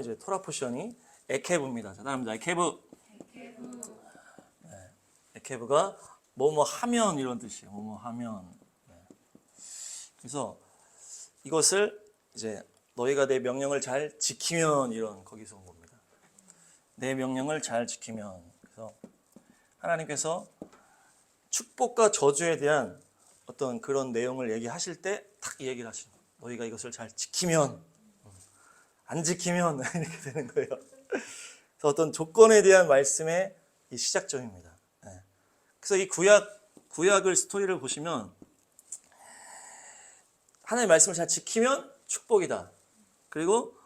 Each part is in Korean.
이제 토라 포션이 에케브입니다. 자, 다음입니다. 에케브. 에케브가 뭐뭐 하면 이런 뜻이에요. 뭐뭐 하면. 그래서 이것을 이제 너희가 내 명령을 잘 지키면 이런 거기서 온 겁니다. 내 명령을 잘 지키면. 그래서 하나님께서 축복과 저주에 대한 어떤 그런 내용을 얘기하실 때 딱 이 얘기를 하시는 거예요. 너희가 이것을 잘 지키면, 안 지키면 이렇게 되는 거예요. 그래서 어떤 조건에 대한 말씀의 이 시작점입니다. 그래서 이 구약을 스토리를 보시면 하나님의 말씀을 잘 지키면 축복이다. 그리고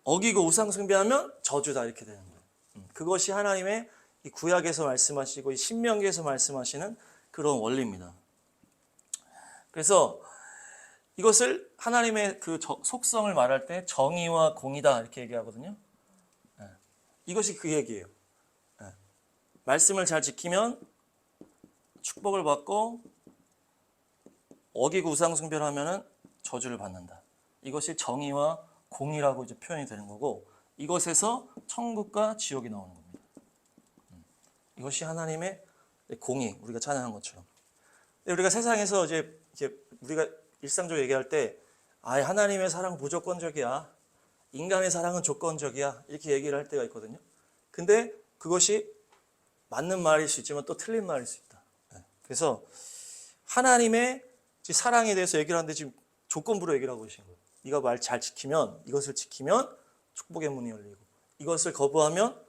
어기고 우상 숭배하면 저주다 이렇게 되는 거예요. 그것이 하나님의 이 구약에서 말씀하시고 이 신명기에서 말씀하시는 그런 원리입니다. 그래서 이것을 하나님의 그 속성을 말할 때 정의와 공의다 이렇게 얘기하거든요. 이것이 그 얘기예요. 말씀을 잘 지키면 축복을 받고 어기고 우상 숭배를 하면은 저주를 받는다. 이것이 정의와 공의라고 이제 표현이 되는 거고 이것에서 천국과 지옥이 나오는 겁니다. 이것이 하나님의 공의, 우리가 찬양한 것처럼. 우리가 세상에서 이제 우리가 일상적으로 얘기할 때 하나님의 사랑은 무조건적이야. 인간의 사랑은 조건적이야. 이렇게 얘기를 할 때가 있거든요. 근데 그것이 맞는 말일 수 있지만 또 틀린 말일 수 있다. 그래서 하나님의 사랑에 대해서 얘기를 하는데 지금 조건부로 얘기를 하고 계신 거예요. 네가 말 잘 지키면, 이것을 지키면 축복의 문이 열리고 이것을 거부하면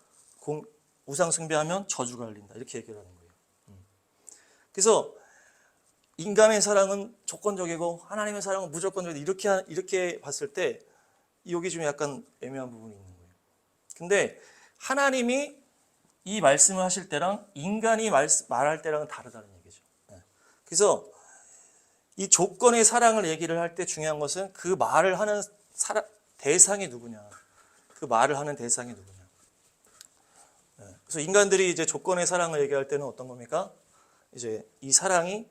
우상 숭배하면 저주가 열린다. 이렇게 얘기를 하는 거예요. 그래서 인간의 사랑은 조건적이고 하나님의 사랑은 무조건적이다. 이렇게 봤을 때 여기 좀 약간 애매한 부분이 있는 거예요. 근데 하나님이 이 말씀을 하실 때랑 인간이 말할 때랑은 다르다는 얘기죠. 그래서 이 조건의 사랑을 얘기를 할 때 중요한 것은 그 말을 하는 대상이 누구냐. 그 말을 하는 대상이 누구냐. 그래서 인간들이 이제 조건의 사랑을 얘기할 때는 어떤 겁니까? 이제 이 사람이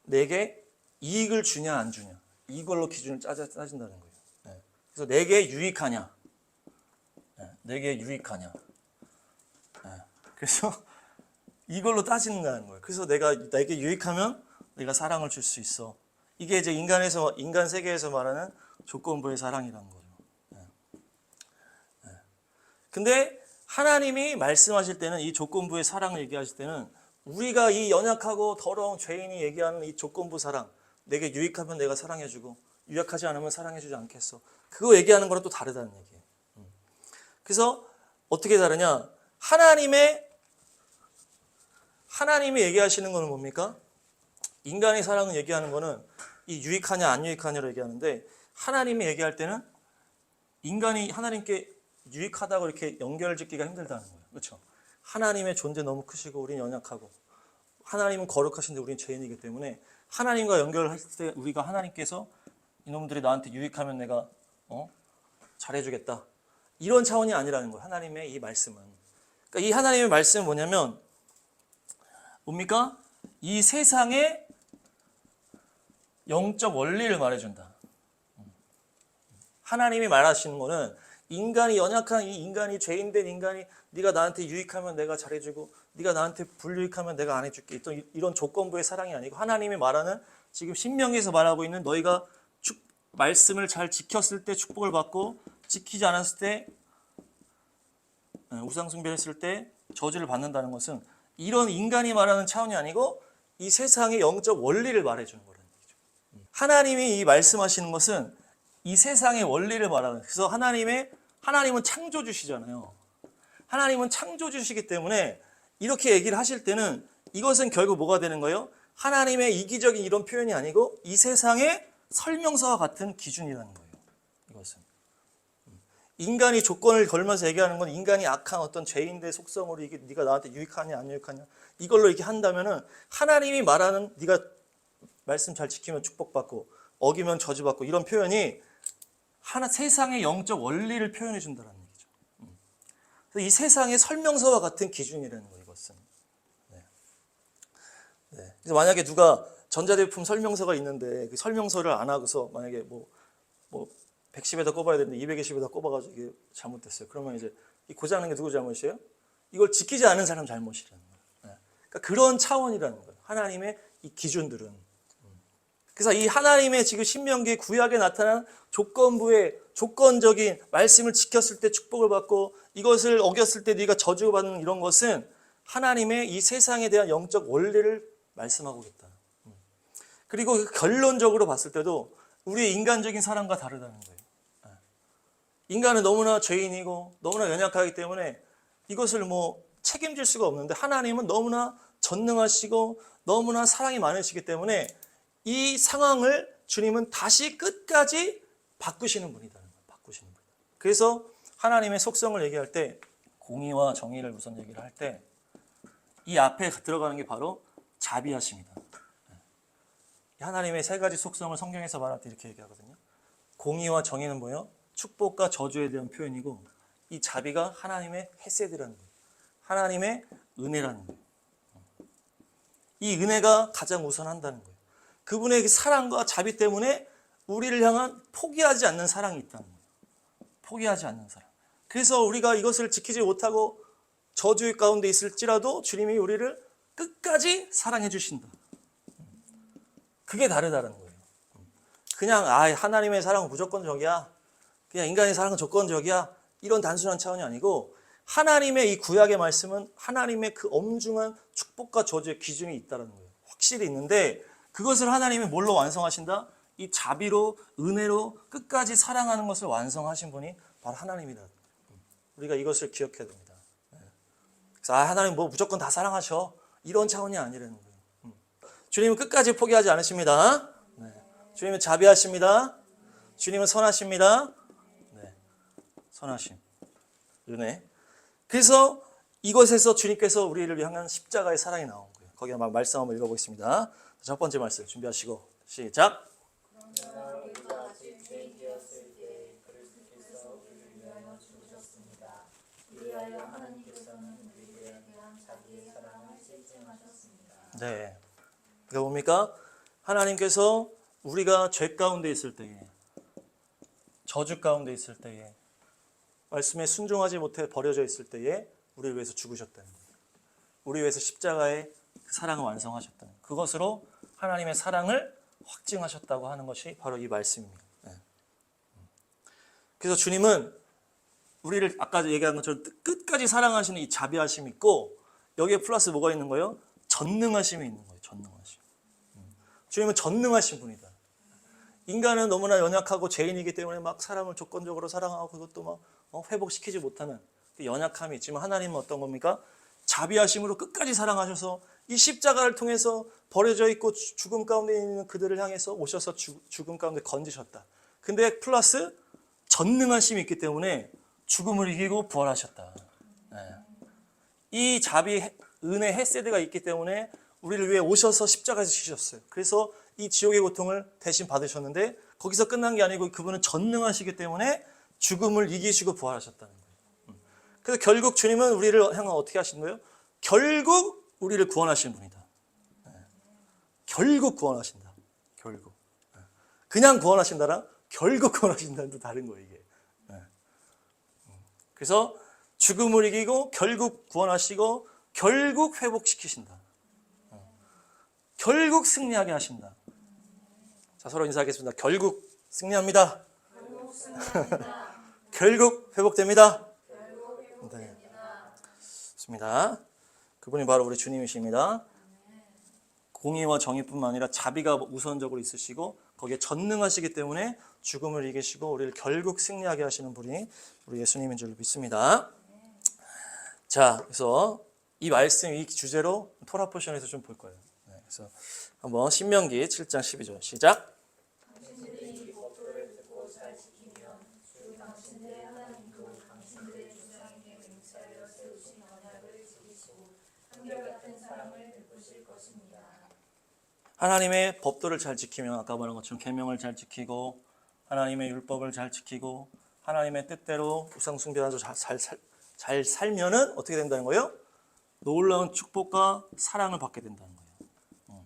내게 이익을 주냐 안 주냐. 이걸로 기준을 따진다는 거예요. 그래서 내게 유익하냐. 내게 유익하냐. 그래서 이걸로 따진다는 거예요. 그래서 내게 유익하면 내가 사랑을 줄 수 있어. 이게 이제 인간 세계에서 말하는 조건부의 사랑이라는 거죠. 근데 하나님이 말씀하실 때는 이 조건부의 사랑을 얘기하실 때는 우리가 이 연약하고 더러운 죄인이 얘기하는 이 조건부 사랑, 내게 유익하면 내가 사랑해주고 유익하지 않으면 사랑해주지 않겠어. 그거 얘기하는 거랑 또 다르다는 얘기예요. 그래서 어떻게 다르냐? 하나님이 얘기하시는 거는 뭡니까? 인간의 사랑을 얘기하는 거는 이 유익하냐 안 유익하냐로 얘기하는데 하나님이 얘기할 때는 인간이 하나님께 유익하다고 이렇게 연결짓기가 힘들다는 거예요. 그렇죠? 하나님의 존재 너무 크시고 우리는 연약하고 하나님은 거룩하신데 우리는 죄인이기 때문에 하나님과 연결할 때 우리가 하나님께서 이놈들이 나한테 유익하면 내가 잘해주겠다. 이런 차원이 아니라는 거예요. 하나님의 이 말씀은. 그러니까 이 하나님의 말씀은 뭐냐면 뭡니까? 이 세상의 영적 원리를 말해준다. 하나님이 말하시는 거는 인간이 연약한 이 인간이 죄인된 인간이 네가 나한테 유익하면 내가 잘해주고 네가 나한테 불유익하면 내가 안 해줄게. 이런 조건부의 사랑이 아니고 하나님이 말하는 지금 신명기에서 말하고 있는 너희가 말씀을 잘 지켰을 때 축복을 받고 지키지 않았을 때 우상 숭배했을 때 저주를 받는다는 것은 이런 인간이 말하는 차원이 아니고 이 세상의 영적 원리를 말해주는 거라는 얘기죠. 하나님이 이 말씀하시는 것은 이 세상의 원리를 말하는. 그래서 하나님은 창조주시잖아요. 하나님은 창조주시기 때문에 이렇게 얘기를 하실 때는 이것은 결국 뭐가 되는 거예요? 하나님의 이기적인 이런 표현이 아니고 이 세상의 설명서와 같은 기준이라는 거예요. 이것은 인간이 조건을 걸면서 얘기하는 건 인간이 악한 어떤 죄인의 속성으로 이게 네가 나한테 유익하냐 안 유익하냐 이걸로 이렇게 한다면은 하나님이 말하는 네가 말씀 잘 지키면 축복받고 어기면 저주받고 이런 표현이 세상의 영적 원리를 표현해 준다는 얘기죠. 그래서 이 세상의 설명서와 같은 기준이라는 거예요. 이것은. 그래서 만약에 누가 전자제품 설명서가 있는데 그 설명서를 안 하고서 만약에 뭐 110에다 꼽아야 되는데 220에다 꼽아가지고 이게 잘못됐어요. 그러면 이제 이 고장난 게 누구 잘못이에요? 이걸 지키지 않은 사람 잘못이라는 거예요. 그러니까 그런 차원이라는 거예요. 하나님의 이 기준들은. 그래서 이 하나님의 지금 신명기 구약에 나타난 조건부의 조건적인 말씀을 지켰을 때 축복을 받고 이것을 어겼을 때 네가 저주받는 이런 것은 하나님의 이 세상에 대한 영적 원리를 말씀하고 있다. 그리고 결론적으로 봤을 때도 우리의 인간적인 사람과 다르다는 거예요. 인간은 너무나 죄인이고 너무나 연약하기 때문에 이것을 책임질 수가 없는데 하나님은 너무나 전능하시고 너무나 사랑이 많으시기 때문에 이 상황을 주님은 다시 끝까지 바꾸시는 분이다. 바꾸시는 분. 그래서 하나님의 속성을 얘기할 때 공의와 정의를 우선 얘기를 할 때 이 앞에 들어가는 게 바로 자비하심이다. 하나님의 세 가지 속성을 성경에서 말할 때 이렇게 얘기하거든요. 공의와 정의는 뭐예요? 축복과 저주에 대한 표현이고 이 자비가 하나님의 헤세드라는 거예요. 하나님의 은혜라는 거예요. 이 은혜가 가장 우선한다는 거예요. 그분의 사랑과 자비 때문에 우리를 향한 포기하지 않는 사랑이 있다는 거예요. 포기하지 않는 사랑. 그래서 우리가 이것을 지키지 못하고 저주 가운데 있을지라도 주님이 우리를 끝까지 사랑해 주신다. 그게 다르다는 거예요. 그냥 하나님의 사랑은 무조건적이야. 그냥 인간의 사랑은 조건적이야. 이런 단순한 차원이 아니고 하나님의 이 구약의 말씀은 하나님의 그 엄중한 축복과 저주의 기준이 있다는 거예요. 확실히 있는데 그것을 하나님이 뭘로 완성하신다? 이 자비로 은혜로 끝까지 사랑하는 것을 완성하신 분이 바로 하나님이다. 우리가 이것을 기억해야 됩니다. 그래서 하나님 무조건 다 사랑하셔. 이런 차원이 아니라는 거예요. 주님은 끝까지 포기하지 않으십니다. 주님은 자비하십니다. 주님은 선하십니다. 선하심, 은혜. 그래서 이것에서 주님께서 우리를 향한 십자가의 사랑이 나온 거예요. 거기 말씀 한번 읽어보겠습니다. 첫 번째 말씀 준비하시고 시작. 네. 그러니까 뭡니까? 하나님께서 우리가 죄 가운데 있을 때에, 저주 가운데 있을 때에, 말씀에 순종하지 못해 버려져 있을 때에 우리를 위해서 죽으셨다는 거예요. 우리 위해서 십자가의 사랑을 완성하셨다는 거예요. 그것으로 하나님의 사랑을 확증하셨다고 하는 것이 바로 이 말씀입니다. 그래서 주님은 우리를 아까 얘기한 것처럼 끝까지 사랑하시는 이 자비하심이 있고 여기에 플러스 뭐가 있는 거예요? 전능하심이 있는 거예요. 전능하심. 주님은 전능하신 분이다. 인간은 너무나 연약하고 죄인이기 때문에 막 사람을 조건적으로 사랑하고 그것도 막 회복시키지 못하는 그 연약함이 있지만 하나님은 어떤 겁니까? 자비하심으로 끝까지 사랑하셔서 이 십자가를 통해서 버려져 있고 죽음 가운데 있는 그들을 향해서 오셔서 죽음 가운데 건지셨다. 근데 플러스 전능하심이 있기 때문에 죽음을 이기고 부활하셨다. 이 자비, 은혜, 헤세드가 있기 때문에 우리를 위해 오셔서 십자가에서 지셨어요. 그래서 이 지옥의 고통을 대신 받으셨는데 거기서 끝난 게 아니고 그분은 전능하시기 때문에 죽음을 이기시고 부활하셨다는 거예요. 그래서 결국 주님은 우리를 향한 어떻게 하신 거예요? 결국 우리를 구원하신 분이다. 결국 구원하신다. 결국. 그냥 구원하신다랑 결국 구원하신다는 또 다른 거예요, 이게. 그래서 죽음을 이기고 결국 구원하시고 결국 회복시키신다. 결국 승리하게 하신다. 자, 서로 인사하겠습니다. 결국 승리합니다. 결국 회복됩니다. 네. 좋습니다. 그분이 바로 우리 주님이십니다. 공의와 정의뿐만 아니라 자비가 우선적으로 있으시고 거기에 전능하시기 때문에 죽음을 이기시고 우리를 결국 승리하게 하시는 분이 우리 예수님인 줄 믿습니다. 자, 그래서 이 말씀, 이 주제로 토라 포션에서 좀 볼 거예요. 그래서 한번 신명기 7장 12절 시작. 하나님의 법도를 잘 지키면 아까 말한 것처럼 계명을 잘 지키고 하나님의 율법을 잘 지키고 하나님의 뜻대로 우상 숭배하고 잘 살면은 어떻게 된다는 거예요? 놀라운 축복과 사랑을 받게 된다는 거예요.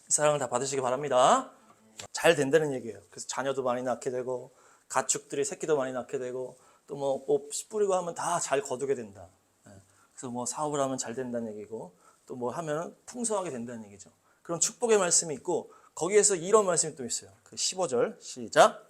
이 사랑을 다 받으시기 바랍니다. 잘 된다는 얘기예요. 그래서 자녀도 많이 낳게 되고 가축들이 새끼도 많이 낳게 되고 또 뭐 씨 뿌리고 하면 다 잘 거두게 된다. 그래서 뭐 사업을 하면 잘 된다는 얘기고 또 뭐 하면 풍성하게 된다는 얘기죠. 그런 축복의 말씀이 있고 거기에서 이런 말씀이 또 있어요. 그 15절 시작.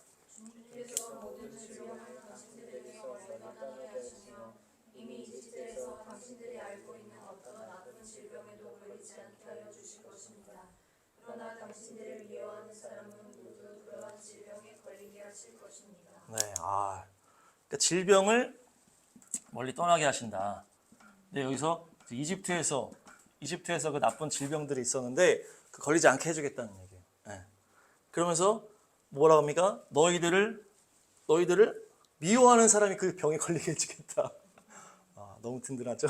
네, 그러니까 질병을 멀리 떠나게 하신다. 근데 여기서 이집트에서 그 나쁜 질병들이 있었는데 그 걸리지 않게 해주겠다는 얘기예요. 네. 그러면서 뭐라고 합니까? 너희들을 미워하는 사람이 그 병에 걸리게 해주겠다. 너무 든든하죠.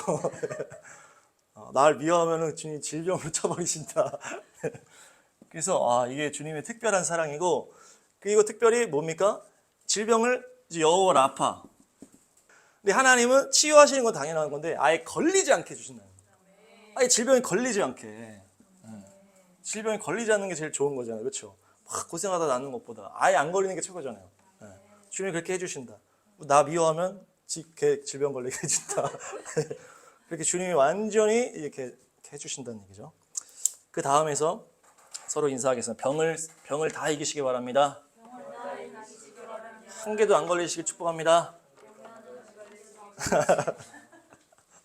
나를 미워하면은 주님 질병으로 쳐버리신다. 그래서 이게 주님의 특별한 사랑이고 그리고 특별히 뭡니까? 질병을 여호와 라파. 근데 하나님은 치유하시는 건 당연한 건데 아예 걸리지 않게 해주신다는 거예요. 아예 질병이 걸리지 않게. 질병이 걸리지 않는 게 제일 좋은 거잖아요. 그렇죠? 막 고생하다 낫는 것보다 아예 안 걸리는 게 최고잖아요. 주님이 그렇게 해주신다. 나 미워하면 질병 걸리게 해준다. 그렇게 주님이 완전히 이렇게 해주신다는 얘기죠. 그 다음에서 서로 인사하겠습니다. 병을 다 이기시기 바랍니다. 한 개도 안 걸리시길 축복합니다.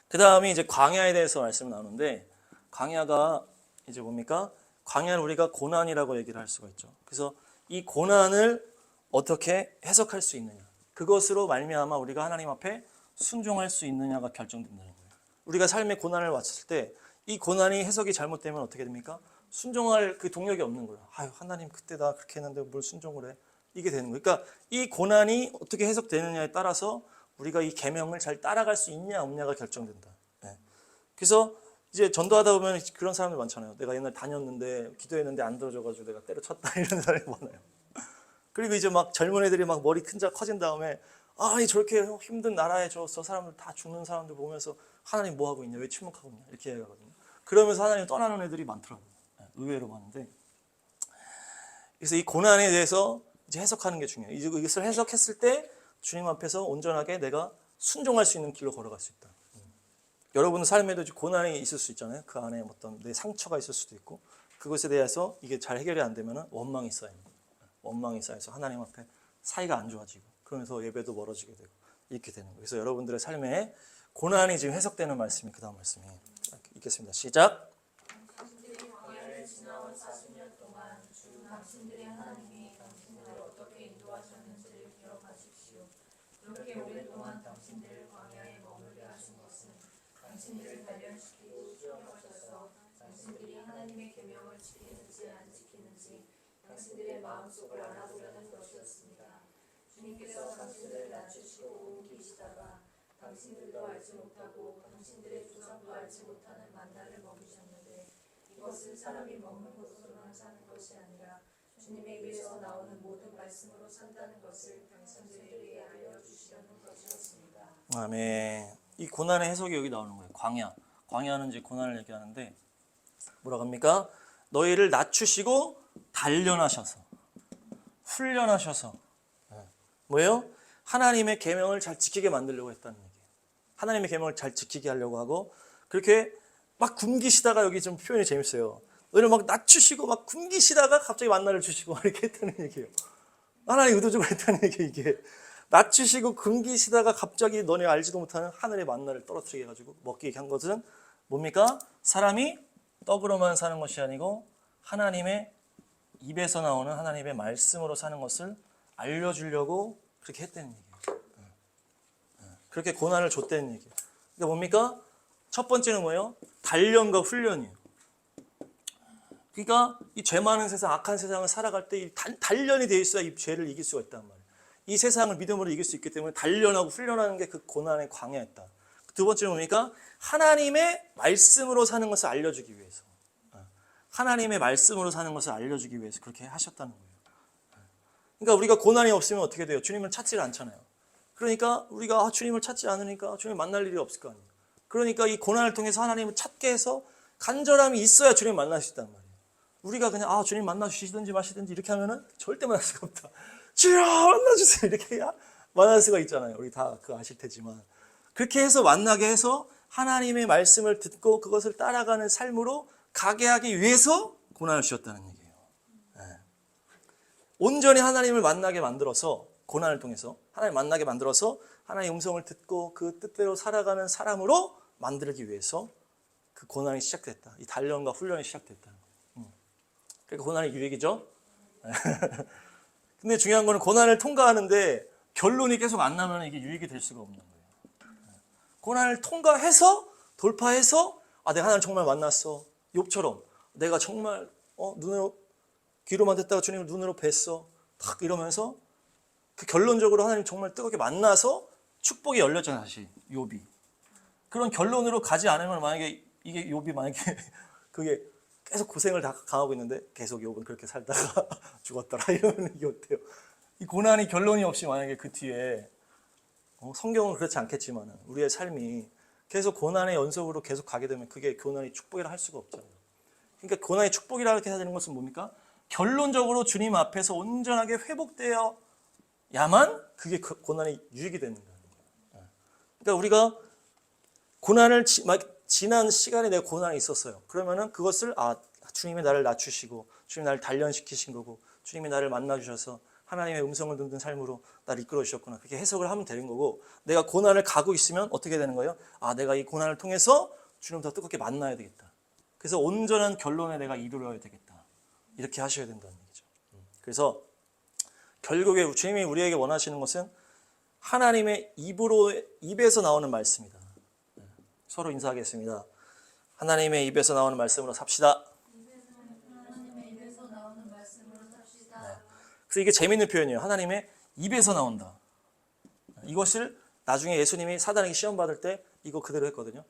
그 다음에 이제 광야에 대해서 말씀 나오는데 광야가 이제 뭡니까? 광야를 우리가 고난이라고 얘기를 할 수가 있죠. 그래서 이 고난을 어떻게 해석할 수 있느냐, 그것으로 말미암아 우리가 하나님 앞에 순종할 수 있느냐가 결정된다는 거예요. 우리가 삶의 고난을 왔을 때 이 고난이 해석이 잘못되면 어떻게 됩니까? 순종할 그 동력이 없는 거예요. 하나님 그때 나 그렇게 했는데 뭘 순종을 해? 이게 되는 거예요. 그러니까 이 고난이 어떻게 해석되느냐에 따라서 우리가 이 계명을 잘 따라갈 수 있냐 없냐가 결정된다. 그래서 이제 전도하다 보면 그런 사람들 많잖아요. 내가 옛날 다녔는데 기도했는데 안 들어줘가지고 내가 때려쳤다 이런 사람이 많아요. 그리고 이제 막 젊은 애들이 막 머리 커진 다음에 저렇게 힘든 나라에 저 사람들 다 죽는 사람들 보면서 하나님 뭐 하고 있냐, 왜 침묵하고 있냐 이렇게 얘기하거든요. 그러면서 하나님 떠나는 애들이 많더라고요. 의외로 많은데, 그래서 이 고난에 대해서 이제 해석하는 게 중요해요. 이것을 해석했을 때 주님 앞에서 온전하게 내가 순종할 수 있는 길로 걸어갈 수 있다. 여러분 삶에도 고난이 있을 수 있잖아요. 그 안에 어떤 내 상처가 있을 수도 있고 그것에 대해서 이게 잘 해결이 안 되면 원망이 쌓입니다. 원망이 쌓여서 하나님 앞에 사이가 안 좋아지고 그러면서 예배도 멀어지게 되고 이렇게 되는 거예요. 그래서 여러분들의 삶에 고난이 지금 해석되는 말씀이 그 다음 말씀이 읽겠습니다. 시작. 당신들이 광야를 지나온 40년 동안 당신들의 하나님이 당신들을 어떻게 인도하셨는지를 기억하십시오. 그렇게 오랫동안 당신들을 광야에 머물게 하신 것은 당신들을 단련시키고 수용하셔서 당신들이 하나님의 계명을 지키는지 안 지키는지 당신들의 마음속을 알아보려는 것이었습니다. 주님께서 당신들을 낮추시고 옮기시다가 당신들도 알지 못하고 당신들의 조상도 알지 못하는 만나를 먹이셨는데 이것은 사람이 먹는 것으로만 사는 것이 아니라 주님의 입에서 나오는 모든 말씀으로 산다는 것을 당신들에게 알려주시려는 것이었습니다. 아멘. 이 고난의 해석이 여기 나오는 거예요. 광야는 이제 고난을 얘기하는데 뭐라고 합니까? 너희를 낮추시고 단련하셔서 훈련하셔서 뭐예요? 하나님의 계명을 잘 지키게 만들려고 했다는 얘기예요. 하나님의 계명을 잘 지키게 하려고 하고 그렇게 막 굶기시다가 여기 좀 표현이 재밌어요. 너희를 막 낮추시고 막 굶기시다가 갑자기 만나를 주시고 이렇게 했다는 얘기예요. 하나님 의도적으로 했다는 얘기예요. 이게 낮추시고 굶기시다가 갑자기 너네 알지도 못하는 하늘의 만나를 떨어뜨리게 해가지고 먹게 한 것은 뭡니까? 사람이 떡으로만 사는 것이 아니고 하나님의 입에서 나오는 하나님의 말씀으로 사는 것을 알려주려고 그렇게 했다는 얘기예요. 그렇게 고난을 줬다는 얘기예요. 그러니까 뭡니까? 첫 번째는 뭐예요? 단련과 훈련이에요. 그러니까 이 죄 많은 세상, 악한 세상을 살아갈 때 단련이 되어 있어야 이 죄를 이길 수가 있단 말이에요. 이 세상을 믿음으로 이길 수 있기 때문에 단련하고 훈련하는 게 그 고난의 광야였다. 두 번째는 뭡니까? 하나님의 말씀으로 사는 것을 알려주기 위해서. 하나님의 말씀으로 사는 것을 알려주기 위해서 그렇게 하셨다는 거예요. 그러니까 우리가 고난이 없으면 어떻게 돼요? 주님을 찾지를 않잖아요. 그러니까 우리가 주님을 찾지 않으니까 주님 만날 일이 없을 거 아니에요. 그러니까 이 고난을 통해서 하나님을 찾게 해서 간절함이 있어야 주님 만날 수 있단 말이에요. 우리가 그냥 주님 만나 주시든지 마시든지 이렇게 하면은 절대 만날 수가 없다. 주여 만나주세요 이렇게 만날 수가 있잖아요. 우리 다 그거 아실 테지만 그렇게 해서 만나게 해서 하나님의 말씀을 듣고 그것을 따라가는 삶으로 가게 하기 위해서 고난을 주셨다는 얘기예요. 온전히 하나님을 만나게 만들어서 고난을 통해서 하나님 만나게 만들어서 하나님의 음성을 듣고 그 뜻대로 살아가는 사람으로 만들기 위해서 그 고난이 시작됐다. 이 단련과 훈련이 시작됐다. 그러니까 고난이 유익이죠. 근데 중요한 거는 고난을 통과하는데 결론이 계속 안 나면 이게 유익이 될 수가 없는 거예요. 고난을 통과해서 돌파해서 내가 하나님을 정말 만났어. 욥처럼 내가 정말 눈으로 귀로만 듣다가 주님을 눈으로 뵀어. 딱 이러면서 그 결론적으로 하나님 정말 뜨겁게 만나서 축복이 열렸잖아요. 다시 욥이. 그런 결론으로 가지 않으면 만약에 이게 욥이 만약에 그게 계속 고생을 다 당하고 있는데 계속 욥은 그렇게 살다가 죽었더라 이러면 이게 어때요? 이 고난이 결론이 없이 만약에 그 뒤에 성경은 그렇지 않겠지만 우리의 삶이 계속 고난의 연속으로 계속 가게 되면 그게 고난이 축복이라 할 수가 없잖아요. 그러니까 고난이 축복이라 이렇게 해야 되는 것은 뭡니까? 결론적으로 주님 앞에서 온전하게 회복되어야만 그게 고난이 유익이 되는 거예요. 그러니까 우리가 고난을 지난 시간에 내가 고난이 있었어요. 그러면은 그것을 주님이 나를 낮추시고 주님이 나를 단련시키신 거고 주님이 나를 만나 주셔서 하나님의 음성을 듣는 삶으로 나를 이끌어 주셨구나. 그렇게 해석을 하면 되는 거고 내가 고난을 가고 있으면 어떻게 되는 거예요? 내가 이 고난을 통해서 주님을 더 뜨겁게 만나야 되겠다. 그래서 온전한 결론에 내가 이르러야 되겠다. 이렇게 하셔야 된다는 얘기죠. 그래서 결국에 주님이 우리에게 원하시는 것은 하나님의 입에서 나오는 말씀이다. 서로 인사하겠습니다. 하나님의 입에서 나오는 말씀으로 삽시다. 하나님의 입에서 나오는 말씀으로 삽시다. 그래서 이게 재밌는 표현이에요. 하나님의 입에서 나온다. 이것을 나중에 예수님이 사단에게 시험 받을 때 이거 그대로 했거든요.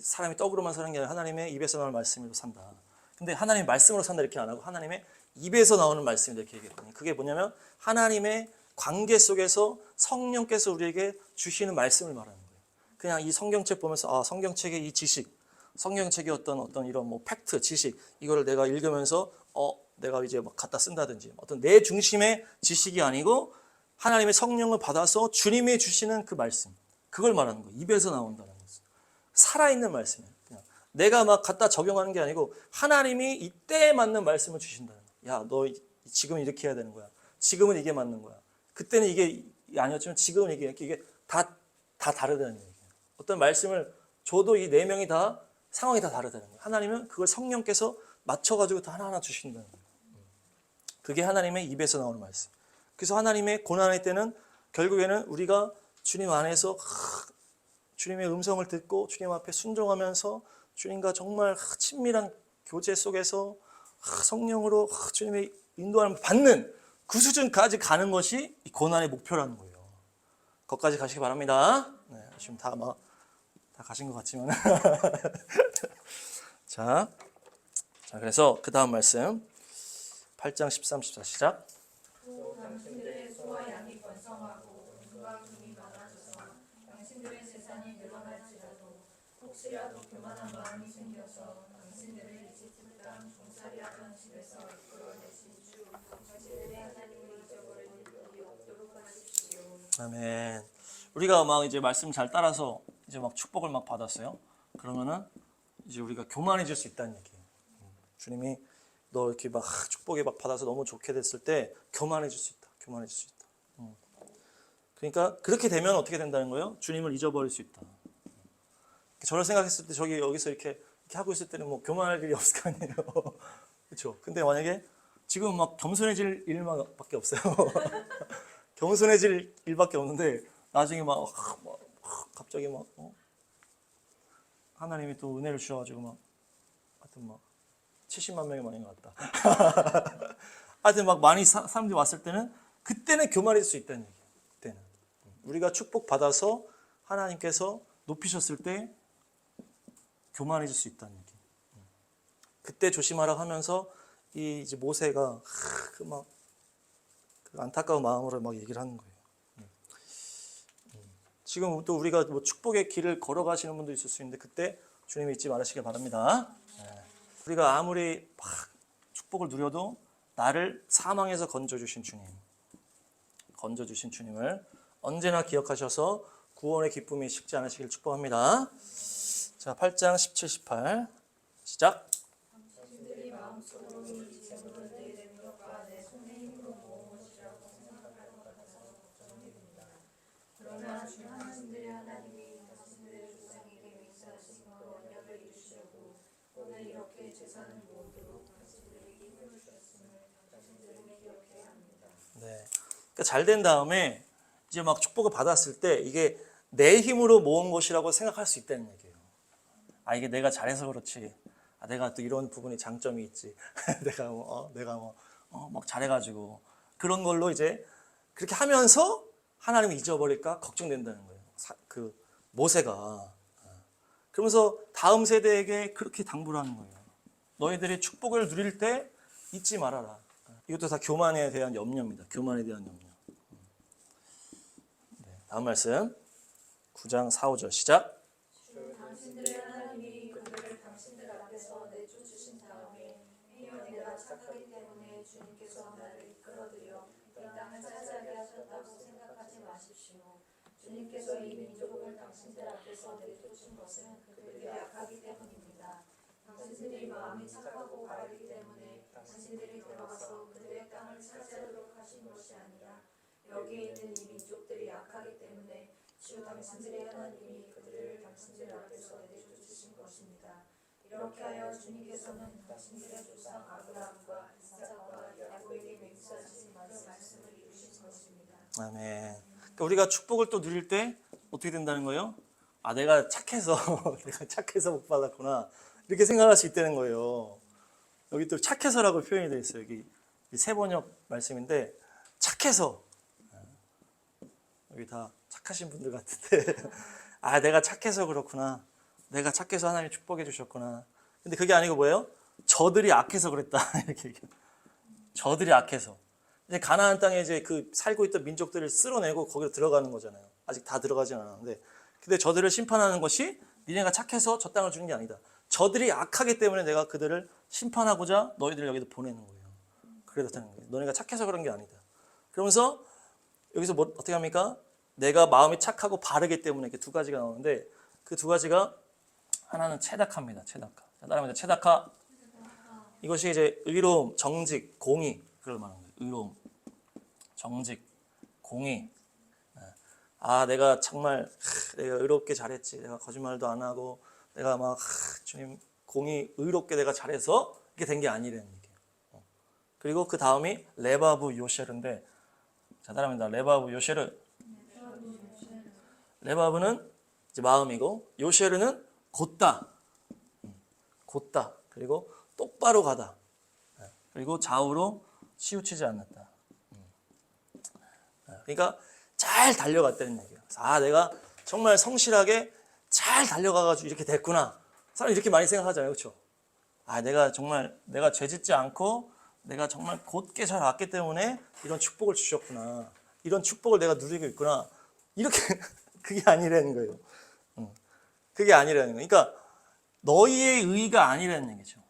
사람이 떡으로만 사는 게 아니라 하나님의 입에서 나오는 말씀으로 산다. 근데 하나님의 말씀으로 산다 이렇게 안 하고 하나님의 입에서 나오는 말씀이다 이렇게 얘기했거든요. 그게 뭐냐면 하나님의 관계 속에서 성령께서 우리에게 주시는 말씀을 말하는 거예요. 그냥 이 성경책 보면서 성경책의 이 지식, 성경책의 어떤 이런 팩트, 지식 이거를 내가 읽으면서 내가 이제 갖다 쓴다든지 어떤 내 중심의 지식이 아니고 하나님의 성령을 받아서 주님이 주시는 그 말씀, 그걸 말하는 거예요. 입에서 나온다는 것은 살아있는 말씀이에요. 그냥 내가 갖다 적용하는 게 아니고 하나님이 이때에 맞는 말씀을 주신다는 거예요. 야, 너 지금 이렇게 해야 되는 거야. 지금은 이게 맞는 거야. 그때는 이게 아니었지만 지금은 이게 다 다르다는 얘기예요. 어떤 말씀을 줘도 이 네 명이 다 상황이 다 다르다는 거예요. 하나님은 그걸 성령께서 맞춰가지고 다 하나하나 주신다는 거예요. 그게 하나님의 입에서 나오는 말씀. 그래서 하나님의 고난의 때는 결국에는 우리가 주님 안에서 주님의 음성을 듣고 주님 앞에 순종하면서 주님과 정말 친밀한 교제 속에서 성령으로 주님의 인도함을 받는 그 수준까지 가는 것이 이 고난의 목표라는 거예요. 거기까지 가시기 바랍니다. 네, 지금 다 가신 것 같지만 자, 그래서 그 다음 말씀 8장 13, 14 시작. 또 당신들의 소와 양이 번성하고 은과 금이 많아져서 당신들의 재산이 늘어날지라도 혹시라도 교만한 마음이 생겨서 당신들을 이집트 땅 종살이하던 집에서 이끌어내신 주 당신들의 하나님을 잊어버릴 일이 없도록 하십시오. 아멘. 우리가 이제 말씀 잘 따라서 이제 축복을 받았어요. 그러면은 이제 우리가 교만해질 수 있다는 얘기예요. 주님이 너 이렇게 축복에 받아서 너무 좋게 됐을 때 교만해질 수 있다. 교만해질 수 있다. 그러니까 그렇게 되면 어떻게 된다는 거예요? 주님을 잊어버릴 수 있다. 저를 생각했을 때 여기서 이렇게 하고 있을 때는 교만할 일이 없을 거 아니에요. 그렇죠? 근데 만약에 지금 겸손해질 일만밖에 없어요. 겸손해질 일밖에 없는데 나중에 갑자기 하나님이 또 은혜를 주셔가지고 하여튼 70만 명이 많이 나왔다. 하여튼 많이 사람들이 왔을 때는 그때는 교만해질 수 있다는 얘기예요. 그때는 우리가 축복 받아서 하나님께서 높이셨을 때 교만해질 수 있다는 얘기예요. 그때 조심하라 하면서 이제 모세가 그 안타까운 마음으로 얘기를 하는 거예요. 지금 또 우리가 축복의 길을 걸어가시는 분도 있을 수 있는데 그때 주님이 잊지 말으시길 바랍니다. 우리가 아무리 축복을 누려도 나를 사망에서 건져주신 주님, 건져주신 주님을 언제나 기억하셔서 구원의 기쁨이 식지 않으시길 축복합니다. 자, 8장 17, 18 시작. 당신들이 마음속으로 이 재물을 내 능력과 내 손의 힘으로 모은 것이라고 생각할 것 같아서 걱정이 됩니다. 그러나 주 당신들의 하나님이 당신들의 조상에게 맹세하신 언약을 이루시려고 오늘 이렇게 재산을 모으도록 당신들에게 힘을 주셨음을 당신들은 기억해야 합니다. 네. 그러니까 잘 된 다음에 이제 막 축복을 받았을 때 이게 내 힘으로 모은 것이라고 생각할 수 있다는 얘기예요. 아, 이게 내가 잘해서 그렇지. 아, 내가 또 이런 부분이 장점이 있지. 막 잘해가지고 그런 걸로 이제 그렇게 하면서 하나님을 잊어버릴까 걱정된다는 거예요. 그 모세가. 그러면서 다음 세대에게 그렇게 당부를 하는 거예요. 너희들이 축복을 누릴 때 잊지 말아라. 이것도 다 교만에 대한 염려입니다. 교만에 대한 염려. 네, 다음 말씀 9장 4, 5절 시작. 당신들의 하나님이 그들을 당신들 앞에서 내쫓으신 다음에 이어 내가 착하기 때문에 주님께서 나를 이끌어들여 이 땅을 차지하게 하셨다고 생각하지 마십시오. 주님께서 이 민족을 당신들 앞에서 내쫓은 것은 그들이 약하기 때문입니다. 당신들이 마음이 착하고 바르기 때문에 당신들이 들어가서 그들의 땅을 차지하도록 하신 것이 아니라 여기에 있는 이 민족들이 약하기 때문에 주 당신들의 하나님이 그들을 당신들 앞에서 내쫓으신 것입니다. 이렇게 하여 주님께서는 당신들의 조상 아브라함과 이삭과 야곱에게 맹세하신 말씀을 이루신 것입니다. 아멘. 그러니까 우리가 축복을 또 누릴 때 어떻게 된다는 거예요? 아, 내가 착해서 못 받았구나. 이렇게 생각할 수 있다는 거예요. 여기 또 착해서라고 표현이 되어 있어요. 여기 세번역 말씀인데 착해서. 여기 다 착하신 분들 같은데 아, 내가 착해서 그렇구나. 내가 착해서 하나님이 축복해 주셨구나. 근데 그게 아니고 뭐예요? 저들이 악해서 그랬다. 이렇게 얘기해요. 저들이 악해서. 이제 가나안 땅에 이제 그 살고 있던 민족들을 쓸어내고 거기로 들어가는 거잖아요. 아직 다 들어가진 않았는데. 근데 저들을 심판하는 것이 니네가 착해서 저 땅을 주는 게 아니다. 저들이 악하기 때문에 내가 그들을 심판하고자 너희들을 여기도 보내는 거예요. 그렇다는 거예요. 너네가 착해서 그런 게 아니다. 그러면서 여기서 뭐 어떻게 합니까? 내가 마음이 착하고 바르기 때문에 이렇게 두 가지가 나오는데 그 두 가지가 하나는 체다카입니다. 체다카. 따라합니다. 체다카. 이것이 이제 의로움, 정직, 공의 그걸 말하는 거예요. 의로움, 정직, 공의. 아, 내가 정말 내가 의롭게 잘했지. 내가 거짓말도 안 하고 내가 막 주님 공의 의롭게 내가 잘해서 이게 된 게 아니라는 얘기예요. 그리고 그 다음이 레바브 요셰르인데 자, 따라합니다. 레바브 요셰르. 레바브는 이제 마음이고 요셰르는 곧다. 곧다. 그리고 똑바로 가다. 그리고 좌우로 치우치지 않았다. 그러니까 잘 달려갔다는 얘기예요. 아, 내가 정말 성실하게 잘 달려가가지고 이렇게 됐구나. 사람 이렇게 많이 생각하잖아요. 그렇죠? 아, 내가 정말 내가 죄짓지 않고 내가 정말 곧게 잘 왔기 때문에 이런 축복을 주셨구나. 이런 축복을 내가 누리고 있구나. 이렇게 그게 아니라는 거예요. 그게 아니라는 거예요. 그러니까 너희의 의가 아니라는 얘기죠.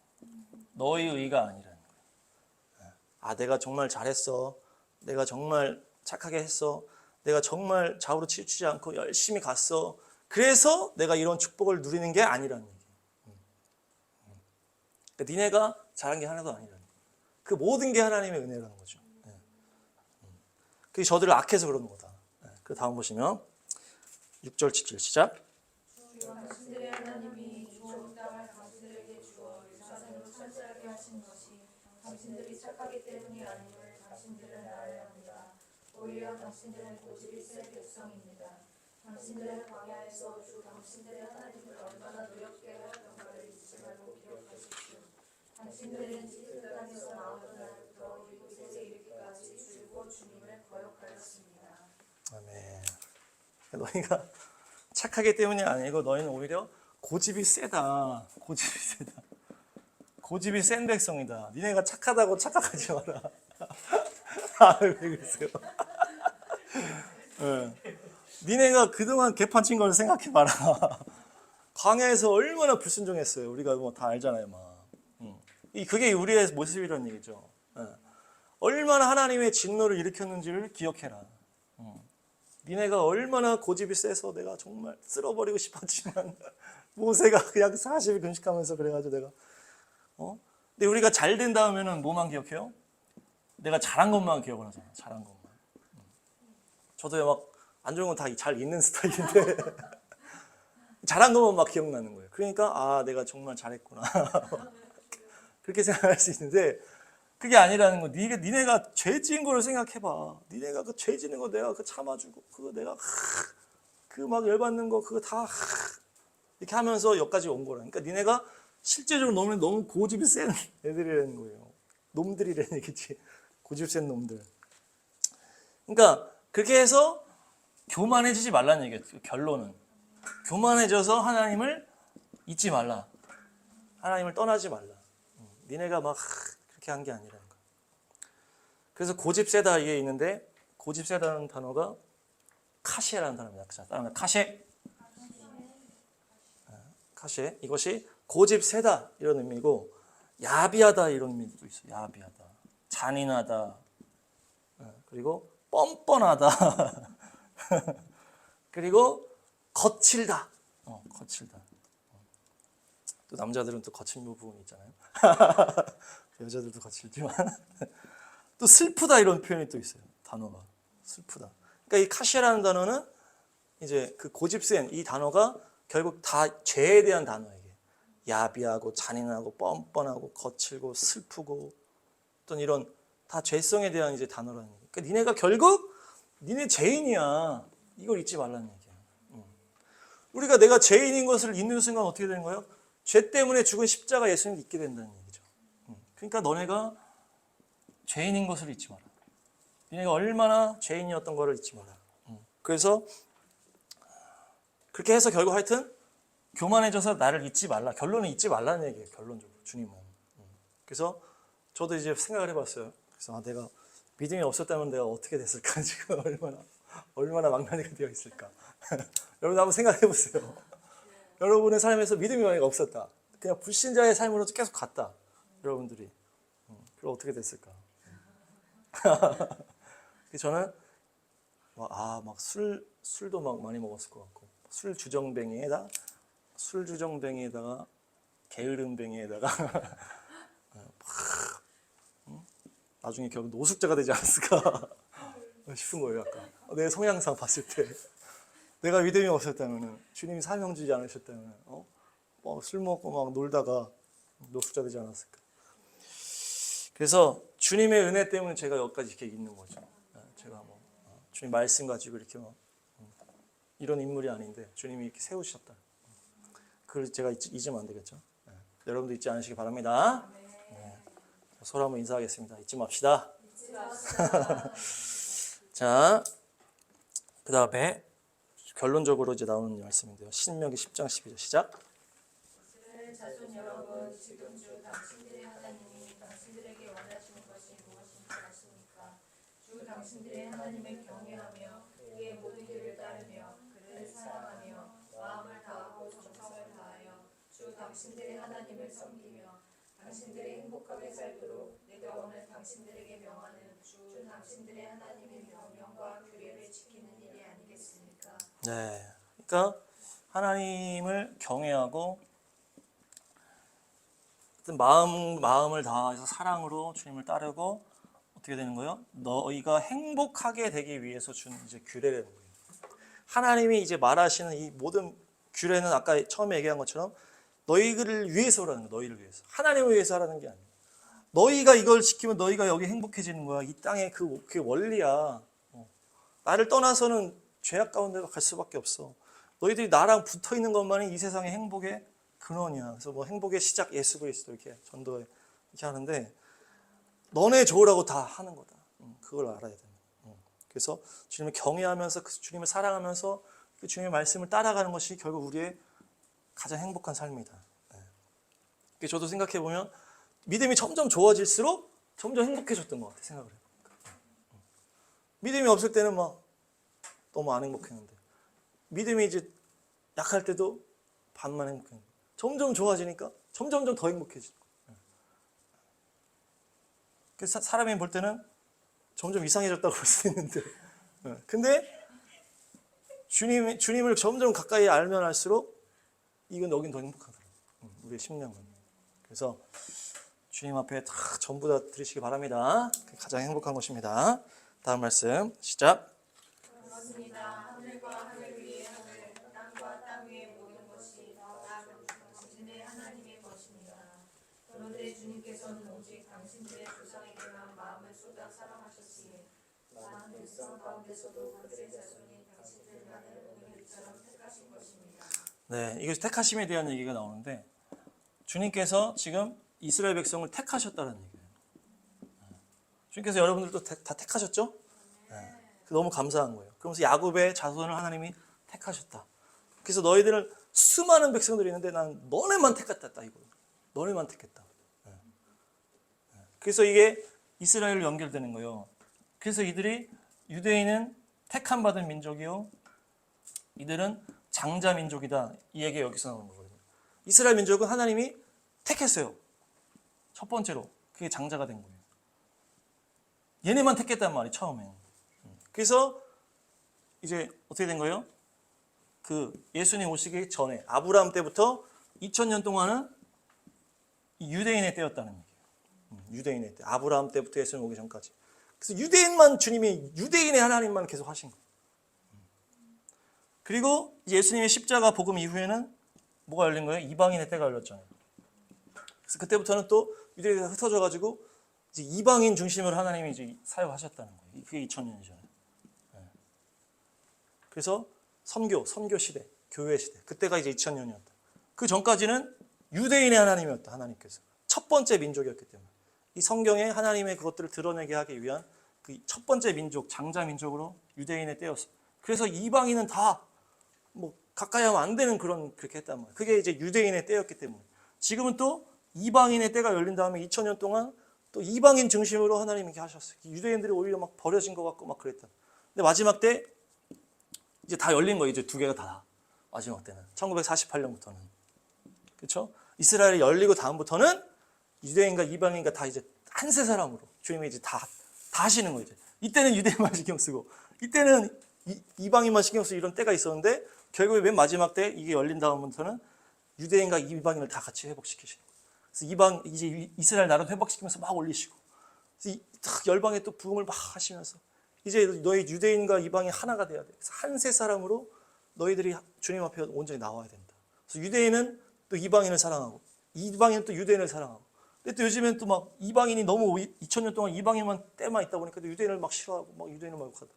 너희의 의가 아니라는 거예요. 아, 내가 정말 잘했어. 내가 정말 착하게 했어. 내가 정말 좌우로 치우치지 않고 열심히 갔어. 그래서 내가 이런 축복을 누리는 게 아니라는 얘기예요. 그러니까 니네가 잘한 게 하나도 아니라는 거예요. 그 모든 게 하나님의 은혜라는 거죠. 그게 저들을 악해서 그러는 거다. 그 다음 보시면 6절 7절 시작. 당신들의 하나님이 좋은 땅을 당신들에게 주어 유산으로 차지하게 하신 것이 당신들이 착하기 때문이 아님을 당신들은 알아야 합니다. 오히려 당신들은 고집이 센 백성입니다. 당신들의 광야에서 주 당신들의 하나님을 얼마나 노력게 하였던가를 잊지 말고 기억하십시오. 당신들은 지그 땅에서 나오던 날부터 이곳에 이르기까지 줄곧 주님을 거역하였습니다. 아멘. 너희가 착하기 때문이 아니고 너희는 오히려 고집이 세다. 고집이 세다. 고집이 센 백성이다. 니네가 착하다고 착각하지 마라. 아, 왜 그러세요? 니네가 그동안 개판친 걸 생각해봐라. 광야에서 얼마나 불순종했어요. 우리가 뭐 다 알잖아요. 막. 그게 우리의 모습이라는 얘기죠. 얼마나 하나님의 진노를 일으켰는지를 기억해라. 니네가 얼마나 고집이 세서 내가 정말 쓸어버리고 싶었지만 모세가 그냥 40일 금식하면서 그래가지고 내가 근데 우리가 잘 된 다음에는 뭐만 기억해요? 내가 잘한 것만 기억을 하잖아. 잘한 것만. 저도 막 안 좋은 건 다 잘 잊는 스타일인데 잘한 것만 막 기억나는 거예요. 그러니까 아 내가 정말 잘했구나 그렇게 생각할 수 있는데 그게 아니라는 거. 니네가 죄 지은 거를 생각해봐. 니네가 그 죄 지는 거 내가 그 참아주고 그거 내가 그 막 열받는 거 그거 다 이렇게 하면서 여기까지 온 거라. 그러니까 니네가 실제적으로 너무 고집이 센 애들이라는 거예요. 놈들이라는 얘기지. 고집 센 놈들. 그러니까 그렇게 해서 교만해지지 말라는 얘기예요. 결론은 교만해져서 하나님을 잊지 말라. 하나님을 떠나지 말라. 니네가 막 그렇게 한 게 아니라는 거예요. 그래서 고집 세다 이게 있는데 고집 세다는 단어가 카시에라는 단어입니다. 따라합니다. 카시에. 이것이 고집 세다 이런 의미고 야비하다 이런 의미도 있어요. 야비하다, 잔인하다, 그리고 뻔뻔하다, 그리고 거칠다. 거칠다. 또 남자들은 또 거친 부분이 있잖아요. 여자들도 거칠지만 또 슬프다 이런 표현이 또 있어요. 단어가 슬프다. 그러니까 이 카시라는 단어는 이제 그 고집센 이 단어가 결국 다 죄에 대한 단어예요. 야비하고 잔인하고 뻔뻔하고 거칠고 슬프고 어떤 이런 다 죄성에 대한 이제 단어라는 얘기예요. 그러니까 니네가 결국 니네 죄인이야. 이걸 잊지 말라는 얘기예요. 우리가 내가 죄인인 것을 잊는 순간 어떻게 되는 거예요? 죄 때문에 죽은 십자가 예수님을 잊게 된다는 얘기죠. 그러니까 너네가 죄인인 것을 잊지 마라. 니네가 얼마나 죄인이었던 것을 잊지 마라. 그래서 그렇게 해서 결국 하여튼 교만해져서 나를 잊지 말라. 결론은 잊지 말라는 얘기예요. 결론적으로 주님은. 그래서 저도 이제 생각을 해봤어요. 그래서 내가 믿음이 없었다면 내가 어떻게 됐을까? 지금 얼마나 망나니가 되어 있을까? 여러분 한번 생각해 보세요. 여러분의 삶에서 믿음이 만약에 없었다. 그냥 불신자의 삶으로 계속 갔다. 여러분들이. 그럼 어떻게 됐을까? 저는 막 술도 막 많이 먹었을 것 같고 술 주정뱅이에다가 게으름뱅이에다가 나중에 결국 노숙자가 되지 않았을까 싶은 거예요. 약간 내 성향상 봤을 때 내가 믿음이 없었다면 주님이 사명 주지 않으셨다면 술 먹고 막 놀다가 노숙자 되지 않았을까. 그래서 주님의 은혜 때문에 제가 여기까지 이렇게 있는 거죠. 제가 주님 말씀 가지고 이렇게 이런 인물이 아닌데 주님이 이렇게 세우셨다. 그걸 제가 잊으면 안 되겠죠. 여러분도 잊지 않으시기 바랍니다. 네. 서로 한번 인사하겠습니다. 잊지 맙시다. 자, 그 다음에 결론적으로 이제 나오는 말씀인데요. 신명기 10장 12절 시작. 자손 여러분, 지금 주 당신들의 하나님이 당신들에게 원하시는 것이 무엇인지 아십니까? 주 당신들의 하나님을 경외하며 그의 모든 길을 따르며 그를 사랑하며 마음을 다하고 정성을 다하여 주 당신들의 하나님을 섬기며 당신들이 행복하게 살도록 내가 오늘 당신들에게 명하는 주 당신들의 하나님의 명령과 규례를 지키는 일이 아니겠습니까? 네, 그러니까 하나님을 경외하고 마음을 다해서 사랑으로 주님을 따르고 어떻게 되는 거예요? 너희가 행복하게 되기 위해서 준 이제 규례라는 거예요. 하나님이 이제 말하시는 이 모든 규례는 아까 처음에 얘기한 것처럼 너희를 위해서라는 거예요. 너희를 위해서. 하나님을 위해서 하라는 게 아니에요. 너희가 이걸 지키면 너희가 여기 행복해지는 거야. 이 땅의 그게 원리야. 나를 떠나서는 죄악 가운데 갈 수밖에 없어. 너희들이 나랑 붙어 있는 것만이 이 세상의 행복의 근원이야. 그래서 행복의 시작 예수 그리스도 이렇게 전도해 이렇게 하는데 너네 좋으라고 다 하는 거다. 그걸 알아야 돼. 그래서 주님을 경외하면서 그 주님을 사랑하면서 그 주님의 말씀을 따라가는 것이 결국 우리의 가장 행복한 삶이다. 저도 생각해 보면 믿음이 점점 좋아질수록 점점 행복해졌던 것 같아. 생각을 해보니까. 믿음이 없을 때는 막 너무 안 행복했는데 믿음이 이제 약할 때도 반만 행복했는데 점점 좋아지니까 점점 더 행복해지고. 그래서 사람이 볼 때는 점점 이상해졌다고 볼 수 있는데 근데 주님을 점점 가까이 알면 알수록 이건 여긴 더 행복하더라고요. 우리의 심령은. 그래서 주님 앞에 다 전부 다 드리시기 바랍니다. 가장 행복한 것입니다. 다음 말씀 시작. 그렇습니다. 하늘과 하늘 위의 하늘, 땅과 땅 위의 모든 것이 다 당신의 하나님의 것입니다. 그런데 주님께서는 오직 당신들의 조상에게만 마음을 쏟아 사랑하셨으니 많은 백성 가운데서도 그들의 자손이 당신들만을 오늘 이처럼 택하신 것입니다. 네, 이것이 택하심에 대한 얘기가 나오는데 주님께서 지금 이스라엘 백성을 택하셨다는 얘기예요. 주님께서 여러분들도 다 택하셨죠? 네, 너무 감사한 거예요. 그러면서 야곱의 자손을 하나님이 택하셨다. 그래서 너희들은 수많은 백성들이 있는데 난 너네만 택했다 이거. 너네만 택했다. 네. 그래서 이게 이스라엘로 연결되는 거예요. 그래서 이들이 유대인은 택함 받은 민족이요, 이들은 장자 민족이다. 이 얘기가 여기서 나오는 거거든요. 이스라엘 민족은 하나님이 택했어요. 첫 번째로 그게 장자가 된 거예요. 얘네만 택했단 말이 처음에. 그래서 이제 어떻게 된 거예요? 그 예수님 오시기 전에 아브라함 때부터 2000년 동안은 유대인의 때였다는 얘기예요. 유대인의 때. 아브라함 때부터 예수님 오기 전까지. 그래서 유대인만 주님이 유대인의 하나님만 계속 하신 거예요. 그리고 예수님의 십자가 복음 이후에는 뭐가 열린 거예요? 이방인의 때가 열렸잖아요. 그래서 그때부터는 또 유대인이 흩어져가지고 이제 이방인 중심으로 하나님이 이제 사역하셨다는 거예요. 그게 2000년이 전에. 그래서 선교 시대, 교회 시대. 그때가 이제 2000년이었다. 그 전까지는 유대인의 하나님이었다. 하나님께서 첫 번째 민족이었기 때문에 이 성경에 하나님의 그것들을 드러내게 하기 위한 그 첫 번째 민족, 장자 민족으로 유대인의 때였어. 그래서 이방인은 다 뭐 가까이 하면 안 되는 그렇게 했단 말이에요. 그게 이제 유대인의 때였기 때문에 지금은 또 이방인의 때가 열린 다음에 2000년 동안 또 이방인 중심으로 하나님이 이렇게 하셨어요. 유대인들이 오히려 막 버려진 것 같고 막 그랬다. 근데 마지막 때 이제 다 열린 거예요. 이제 두 개가 다 마지막 때는 1948년부터는 그렇죠? 이스라엘이 열리고 다음부터는 유대인과 이방인과 다 이제 한 세 사람으로 주님이 이제 다 하시는 거예요. 이때는 유대인만 신경 쓰고 이때는 이방인만 신경 쓰고 이런 때가 있었는데 결국에 맨 마지막 때 이게 열린 다음부터는 유대인과 이방인을 다 같이 회복시키시는 거예요. 그래서 이제 이스라엘 나라 회복시키면서 막 올리시고 열방에 또 부흥을 막 하시면서 이제 너희 유대인과 이방인 하나가 돼야 돼. 그래서 한 세 사람으로 너희들이 주님 앞에 온전히 나와야 된다. 그래서 유대인은 또 이방인을 사랑하고 이방인은 또 유대인을 사랑하고. 근데 또 요즘엔 또 막 이방인이 너무 2000년 동안 이방인만 때만 있다 보니까 또 유대인을 막 싫어하고 막 유대인을 막 욕하다.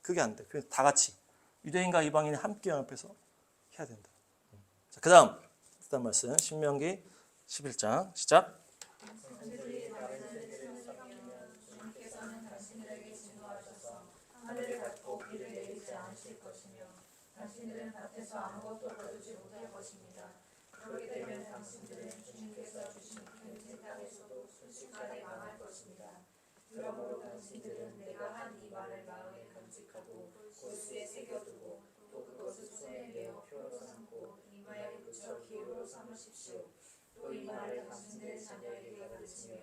그게 안 돼. 그래서 다 같이 유대인과 이방인이 함께 연합해서 해야 된다. 자, 그다음 말씀 신명기 11장 시작. 주님께서는 당신들에게 진노하셔서 하늘을 닫고 비를 내리지 않으실 것이며 당신들은 밭에서 아무것도 거두지 못할 것입니다. 그렇게 되면 당신들은 주님께서 주신 그 땅에서도 순식간에 망할 것입니다. 그러므로 당신들은 내가 한 이 말을 마음에 간직하고 골수에 새겨두고 또 그것을 손에 메어 표로 삼고 이마에 붙여 기호로 삼으십시오. 또 이 말을 당신들의 자녀에게 가르치며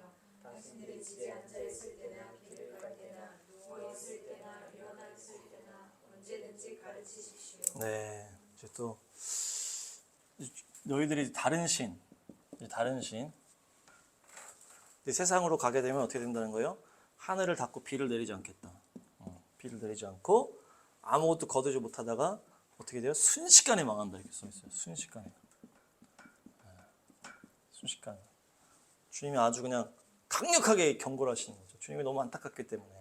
당신들이 집에 앉아 있을 때나 길을 갈 때나 누워 있을 때나 일어나 있을 때나 언제든지 가르치십시오. 네, 이제 또 너희들이 다른 신. 이제 세상으로 가게 되면 어떻게 된다는 거예요? 하늘을 닫고 비를 내리지 않겠다. 비를 내리지 않고 아무것도 거두지 못하다가 어떻게 돼요? 순식간에 망한다 이렇게 써 있어요. 순식간에. 순식간에. 주님이 아주 그냥 강력하게 경고를 하시는 거죠. 주님이 너무 안타깝기 때문에.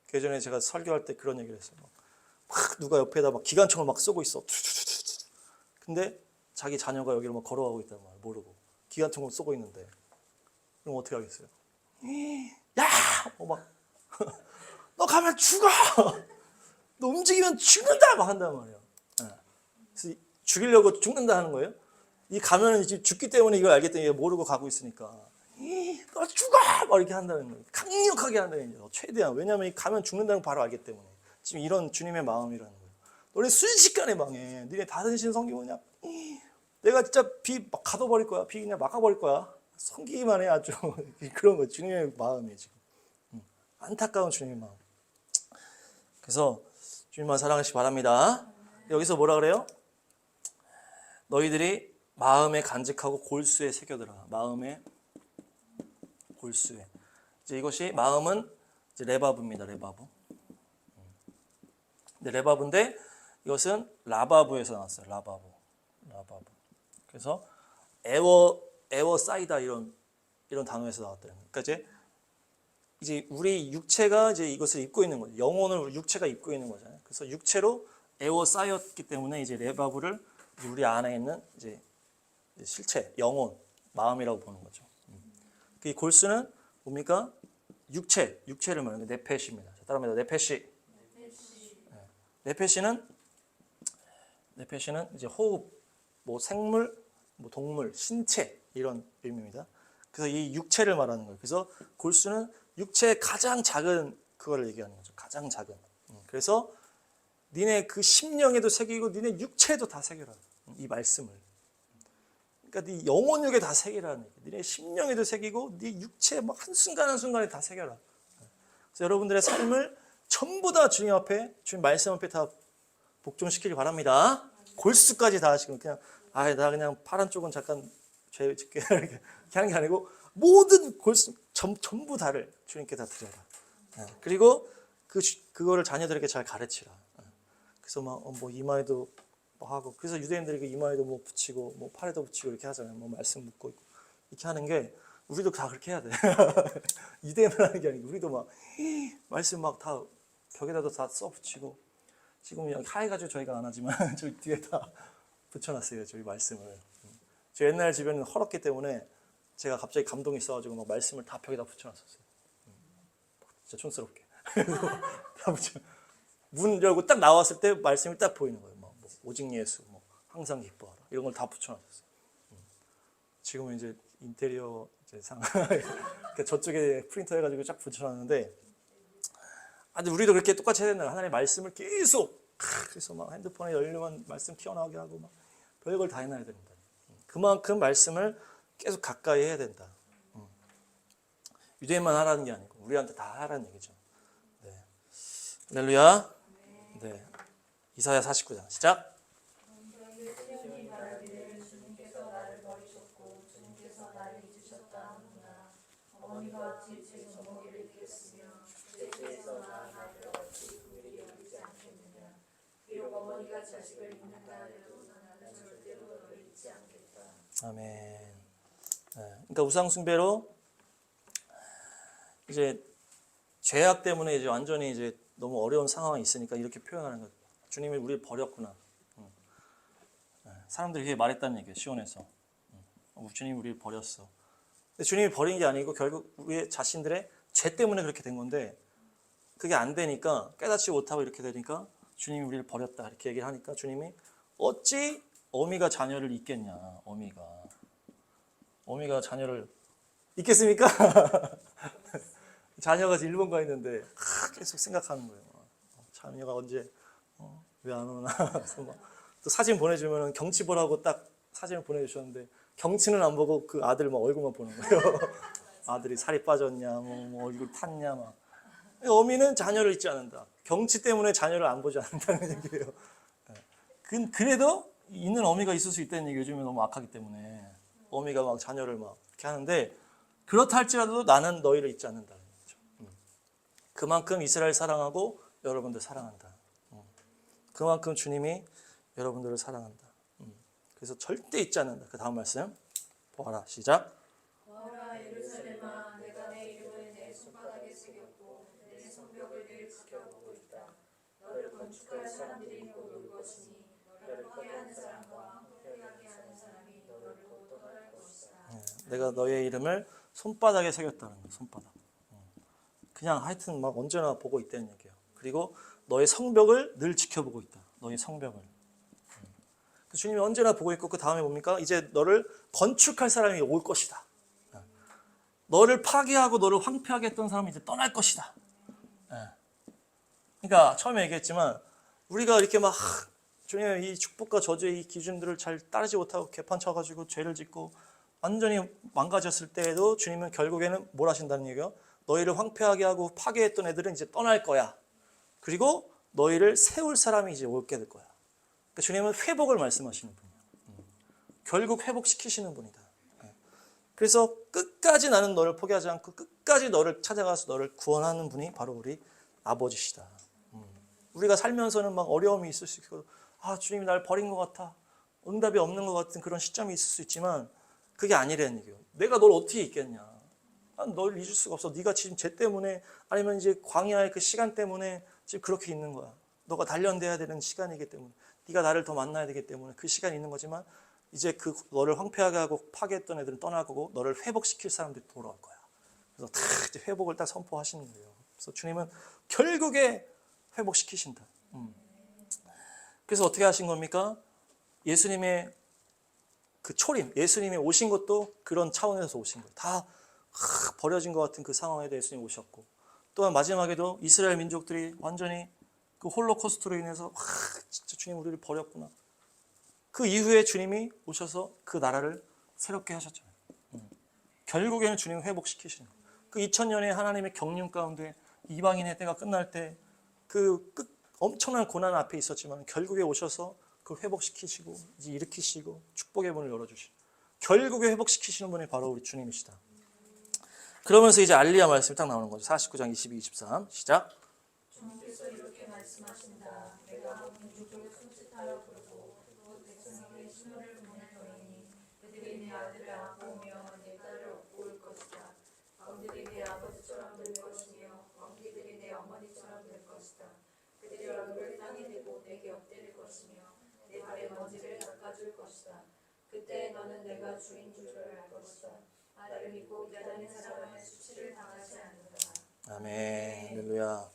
그 전에 제가 설교할 때 그런 얘기를 했어요. 막 누가 옆에다 막 기관총을 막 쏘고 있어. 근데 자기 자녀가 여기로 막 걸어가고 있단 말이에요. 모르고. 기관총을 쏘고 있는데. 그럼 어떻게 하겠어요? 야! 막 너 가면 죽어! 너 움직이면 죽는다! 막 한단 말이에요. 그래서 죽이려고 죽는다 하는 거예요. 이 가면은 이제 죽기 때문에 이걸 알기 때문에 모르고 가고 있으니까 너 죽어! 막 이렇게 한다는 거예요. 강력하게 한다는 거예요. 최대한. 왜냐하면 이 가면 죽는다는 걸 바로 알기 때문에. 지금 이런 주님의 마음이라는 거예요. 너네 순식간에 망해. 너네 다른 신 섬기고 그냥 내가 진짜 비 막 가둬버릴 거야. 비 그냥 막아버릴 거야. 섬기기만 해 아주. 그런 거 주님의 마음이에요 지금. 안타까운 주님의 마음. 그래서 주님만 사랑하시기 바랍니다. 여기서 뭐라 그래요? 너희들이 마음에 간직하고 골수에 새겨들어. 마음에 골수에. 이제 이것이 마음은 이제 레바브입니다. 레바브. 근데 레바브인데 이것은 라바브에서 나왔어요. 라바브. 그래서 에워 사이다 이런 단어에서 나왔대요. 그러니까 이제 우리 육체가 이제 이것을 입고 있는 거죠. 영혼을 우리 육체가 입고 있는 거잖아요. 그래서 육체로 에워 쌓였기 때문에 이제 레바브를 우리 안에 있는 이제 실체, 영혼, 마음이라고 보는 거죠. 그 골수는 뭡니까? 육체를 말하는 네페시입니다. 따라합니다. 네페시. 네페시는 이제 호흡, 뭐 생물, 뭐 동물, 신체 이런 의미입니다. 그래서 이 육체를 말하는 거예요. 그래서 골수는 육체의 가장 작은 그거를 얘기하는 거죠. 가장 작은. 그래서 니네 그 심령에도 새기고 니네 육체에도 다 새겨라. 이 말씀을. 그러니까 네 영혼육에 다 새기라는 얘기예요. 니네 심령에도 새기고 네 육체 뭐 한순간 한순간에 다 새겨라. 그래서 여러분들의 삶을 전부 다 주님 앞에, 주님 말씀 앞에 다 복종시키길 바랍니다. 골수까지 다 하시고 그냥 나 그냥 파란 쪽은 잠깐 죄 짓게 이렇게 하는 게 아니고 모든 골수 전부 다를 주님께 다 드려라. 그리고 그거를 자녀들에게 잘 가르치라. 그래서 뭐 이마에도 뭐 하고 그래서 유대인들이 이마에도 뭐 붙이고 뭐 팔에도 붙이고 이렇게 하잖아요. 뭐 말씀 묻고 있고 이렇게 하는 게 우리도 다 그렇게 해야 돼. 유대인만 하는 게 아니고 우리도 막 말씀 막 다 벽에다도 다 써 붙이고 지금 여기 하해가지고 저희가 안 하지만 저희 뒤에 다 붙여놨어요. 저희 말씀을. 저 옛날 집에는 헐었기 때문에 제가 갑자기 감동이 있어가지고 막 말씀을 다 벽에다 붙여놨었어요. 진짜 촌스럽게. 다 붙여. 문 열고 딱 나왔을 때 말씀이 딱 보이는 거예요. 뭐 오직 예수, 뭐 항상 기뻐하라 이런 걸 다 붙여놨었어요. 지금은 이제 인테리어 이제 그러니까 저쪽에 프린터 해가지고 쫙 붙여놨는데, 근데 우리도 그렇게 똑같이 해야 된다. 하나님의 말씀을 계속 그래서 막 핸드폰에 열리면 말씀 튀어나오게 하고 막 별걸 다 해놔야 된다. 그만큼 말씀을 계속 가까이 해야 된다. 유대인만 하라는 게 아니고 우리한테 다 하라는 얘기죠. 네. 할렐루야. 네. 이사야 49장 시작. 시온이 말하기를 주님께서 나를 버리셨고 주님께서 나를 잊으셨다 하는구나. 어머니가 어찌 제 젖먹이를 잊겠으며 제 나 아이를 어찌 긍휼히 여기지 않겠느냐. 비록 어머니가 자식을 잊는다 해도 나는 절대로 너를 잊지 않겠다. 아멘. 네. 그러니까 우상 숭배로 이제 죄악 때문에 이제 완전히 이제 너무 어려운 상황이 있으니까 이렇게 표현하는 거예요. 주님이 우리를 버렸구나. 사람들이 그렇게 말했다는 얘기예요. 시온에서. 주님이 우리를 버렸어. 근데 주님이 버린 게 아니고 결국 우리 자신들의 죄 때문에 그렇게 된 건데 그게 안 되니까 깨닫지 못하고 이렇게 되니까 주님이 우리를 버렸다 이렇게 얘기를 하니까 주님이 어찌 어미가 자녀를 잊겠냐. 어미가 자녀를 잊겠습니까? 자녀가 일본 가 있는데 계속 생각하는 거예요. 자녀가 언제 왜 안 오나. 또 사진 보내주면 경치 보라고 딱 사진을 보내주셨는데 경치는 안 보고 그 아들 막 얼굴만 보는 거예요. 아들이 살이 빠졌냐, 뭐 얼굴 탔냐 막. 어미는 자녀를 잊지 않는다. 경치 때문에 자녀를 안 보지 않는다는 얘기예요. 그래도 있는 어미가 있을 수 있다는 얘기. 요즘에 너무 악하기 때문에 어미가 막 자녀를 막 이렇게 하는데 그렇다 할지라도 나는 너희를 잊지 않는다는 거죠. 그만큼 이스라엘 사랑하고 여러분들 사랑한다. 그만큼 주님이 여러분들을 사랑한다. 그래서 절대 잊지 않는다. 그 다음 말씀 보아라. 시작. 보아라 예루살렘아 내가 내 이름을 내 손바닥에 새겼고 내 성벽을 늘 지켜보고 있다. 너를 건축할 사람들이 곧 올 것이니 너를 파괴하는 사람과 회개하게 하는 사람이 너를 곧 떠날 것이다. 내가 너의 이름을 손바닥에 새겼다는 거예요. 손바닥. 그냥 하여튼 막 언제나 보고 있다는 얘기예요. 그리고 너의 성벽을 늘 지켜보고 있다. 너의 성벽을. 주님이 언제나 보고 있고 그 다음에 뭡니까? 이제 너를 건축할 사람이 올 것이다. 너를 파괴하고 너를 황폐하게 했던 사람이 이제 떠날 것이다. 그러니까 처음에 얘기했지만 우리가 이렇게 막 주님의 이 축복과 저주의 이 기준들을 잘 따르지 못하고 개판 쳐가지고 죄를 짓고 완전히 망가졌을 때에도 주님은 결국에는 뭘 하신다는 얘기예요? 너희를 황폐하게 하고 파괴했던 애들은 이제 떠날 거야. 그리고 너희를 세울 사람이 이제 올게 될 거야. 그러니까 주님은 회복을 말씀하시는 분이에요. 결국 회복시키시는 분이다. 그래서 끝까지 나는 너를 포기하지 않고 끝까지 너를 찾아가서 너를 구원하는 분이 바로 우리 아버지시다. 우리가 살면서는 막 어려움이 있을 수 있고, 주님이 날 버린 것 같아, 응답이 없는 것 같은 그런 시점이 있을 수 있지만 그게 아니라는 얘기예요. 내가 널 어떻게 잊겠냐. 널 잊을 수가 없어. 네가 지금 쟤 때문에 아니면 이제 광야의 그 시간 때문에 지금 그렇게 있는 거야. 너가 단련돼야 되는 시간이기 때문에, 네가 나를 더 만나야 되기 때문에 그 시간이 있는 거지만 이제 그 너를 황폐하게 하고 파괴했던 애들은 떠나가고 너를 회복시킬 사람들이 돌아올 거야. 그래서 다 이제 회복을 딱 선포하시는 거예요. 그래서 주님은 결국에 회복시키신다. 그래서 어떻게 하신 겁니까? 예수님의 그 초림, 예수님이 오신 것도 그런 차원에서 오신 거예요. 다 버려진 것 같은 그 상황에 대해 예수님이 오셨고, 또한 마지막에도 이스라엘 민족들이 완전히 그 홀로코스트로 인해서 진짜 주님 우리를 버렸구나. 그 이후에 주님이 오셔서 그 나라를 새롭게 하셨잖아요. 결국에는 주님을 회복시키시는 거예요. 그 2000년의 하나님의 경륜 가운데 이방인의 때가 끝날 때 그 엄청난 고난 앞에 있었지만 결국에 오셔서 그걸 회복시키시고 이제 일으키시고 축복의 문을 열어주시고 결국에 회복시키시는 분이 바로 우리 주님이시다. 그러면서 이제 알리야 말씀이 딱 나오는 거죠. 49장 22, 23 시작. 주님께서 이렇게 말씀하신다. 내가 민족을 손짓하여 부르고 곧 백성에게 신호를 보내노니 그들이 내 아들을 안고 오며 내 딸을 업고 올 것이다. 왕들이 내 아버지처럼 될 것이며 왕비들이 내 어머니처럼 될 것이다. 그들이 얼굴을 땅에 대고 내게 엎드릴 것이며 내 발의 먼지를 닦아줄 것이다. 그때 너는 내가 주인 줄을 알 것이다. 나를 믿고 기다리는 사람은 수치를 당하지 않는다. 아멘. 할렐루야.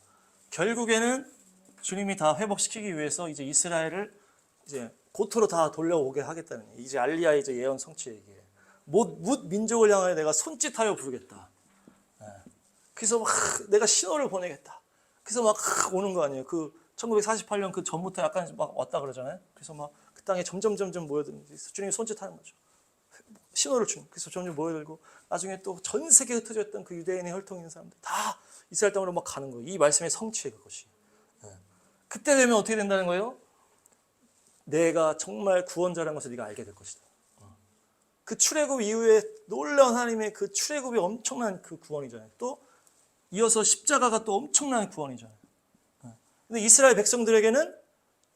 결국에는 주님이 다 회복시키기 위해서 이제 이스라엘을 이제 고토로 다 돌려오게 하겠다는 얘기. 이제 알리야의 이제 예언 성취 얘기예요. 뭇 민족을 향하여 내가 손짓하여 부르겠다. 그래서 막 내가 신호를 보내겠다. 그래서 막 오는 거 아니에요. 그 1948년 그 전부터 약간 막 왔다 그러잖아요. 그래서 막 그 땅에 점점 모여드는 주님이 손짓하는 거죠. 신호를 주는. 그래서 점점 모여들고 나중에 또 전 세계에 흩어져 있던 그 유대인의 혈통 있는 사람들 다 이스라엘 땅으로 막 가는 거예요. 이 말씀의 성취예요, 그것이. 그때 되면 어떻게 된다는 거예요? 내가 정말 구원자라는 것을 네가 알게 될 것이다. 그 출애굽 이후에 놀라운 하나님의 그 출애굽이 엄청난 그 구원이잖아요. 또 이어서 십자가가 또 엄청난 구원이잖아요. 근데 이스라엘 백성들에게는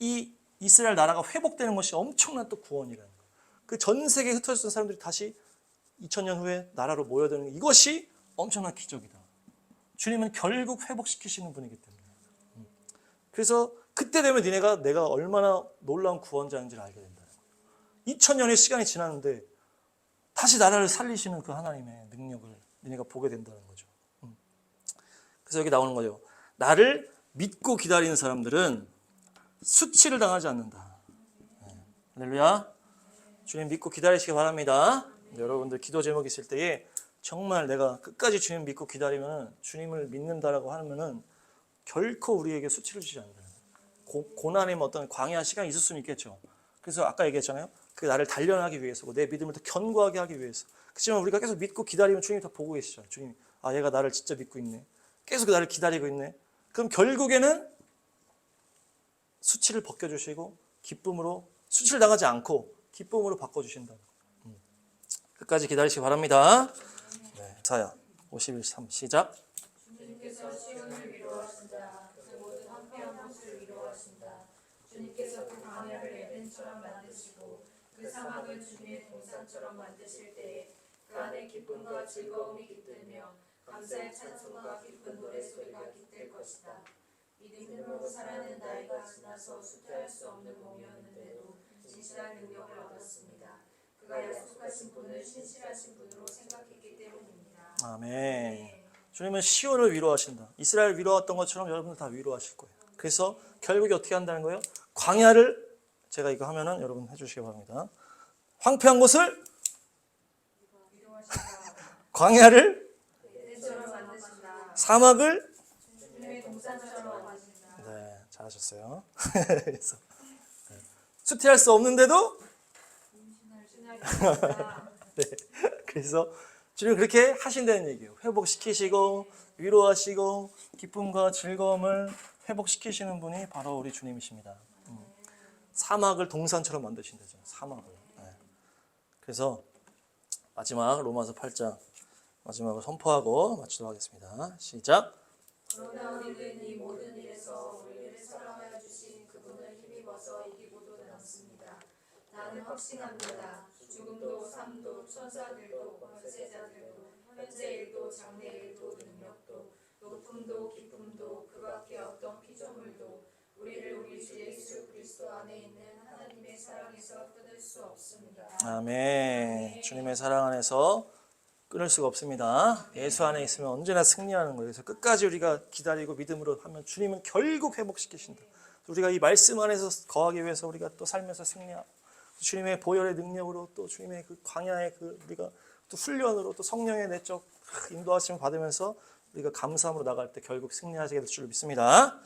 이 이스라엘 나라가 회복되는 것이 엄청난 또 구원이라는 거예요. 그 전 세계에 흩어졌던 사람들이 다시 2000년 후에 나라로 모여드는 이것이 엄청난 기적이다. 주님은 결국 회복시키시는 분이기 때문에. 그래서 그때 되면 니네가 내가 얼마나 놀라운 구원자인지를 알게 된다는 거예요. 2000년의 시간이 지났는데 다시 나라를 살리시는 그 하나님의 능력을 니네가 보게 된다는 거죠. 그래서 여기 나오는 거죠. 나를 믿고 기다리는 사람들은 수치를 당하지 않는다. 할렐루야. 주님 믿고 기다리시기 바랍니다. 여러분들 기도 제목 있을 때에 정말 내가 끝까지 주님 믿고 기다리면 주님을 믿는다라고 하면은 결코 우리에게 수치를 주지 않는다. 고난의 어떤 광야 시간이 있을 수는 있겠죠. 그래서 아까 얘기했잖아요. 그게 나를 단련하기 위해서고 내 믿음을 더 견고하게 하기 위해서. 그렇지만 우리가 계속 믿고 기다리면 주님이 다 보고 계시잖아요. 주님, 얘가 나를 진짜 믿고 있네. 계속 나를 기다리고 있네. 그럼 결국에는 수치를 벗겨주시고 기쁨으로 수치를 당하지 않고 기쁨으로 바꿔주신다. 끝까지 기다리시기 바랍니다. 네, 이사야 51:3 시작. 주님께서 시온을 위로하신다. 그 모든 황폐한 곳을 위로하신다. 주님께서 그 광야를 에덴처럼 만드시고 그 사막을 주님의 동산처럼 만드실 때에 그 안에 기쁨과 즐거움이 깃들며 감사의 찬송과 기쁜 노래소리가 깃들 것이다. 믿음으로 살아낸 나이가 지나서 수퇴할 수 없는 몸이었는데도 진실한 능력을 얻었습니다. 그가 약속하신 분을 신실하신 분으로 생각했기 때문입니다. 아멘. 주님은 시온을 위로하신다. 이스라엘 위로했던 것처럼 여러분들 다 위로하실 거예요. 그래서 결국에 어떻게 한다는 거예요? 광야를 제가 이거 하면은 여러분 해주시기 바랍니다. 황폐한 곳을 광야를 에덴처럼 만드신다. 사막을 주님의 동산처럼 만드신다. 네, 잘하셨어요. 그래서 수태할 수 없는데도 네, 그래서 주님 그렇게 하신다는 얘기예요. 회복시키시고 위로하시고 기쁨과 즐거움을 회복시키시는 분이 바로 우리 주님이십니다. 사막을 동산처럼 만드신다죠. 사막을. 네. 그래서 마지막 로마서 8장 마지막으로 선포하고 마치도록 하겠습니다. 시작. 그러나 우리는 이 모든 일에서 우리를 사랑하여 주신 그분을 힘입어서 이기고도 남습니다. 나는 확신합니다. 죽음도 삶도 천사들도 권세자들도 현재 일도 장래 일도 능력도 높음도 깊음도 그 밖에 어떤 피조물도 우리를 우리 주 예수 그리스도 안에 있는 하나님의 사랑에서 끊을 수 없습니다. 아멘. 주님의 사랑 안에서 끊을 수가 없습니다. 예수 안에 있으면 언제나 승리하는 거예요. 그래서 끝까지 우리가 기다리고 믿음으로 하면 주님은 결국 회복시키신다. 우리가 이 말씀 안에서 거하기 위해서 우리가 또 살면서 승리하고 주님의 보혈의 능력으로 또 주님의 그 광야의 그 우리가 또 훈련으로 또 성령의 내적 인도하심을 받으면서 우리가 감사함으로 나갈 때 결국 승리하게 될 줄 믿습니다.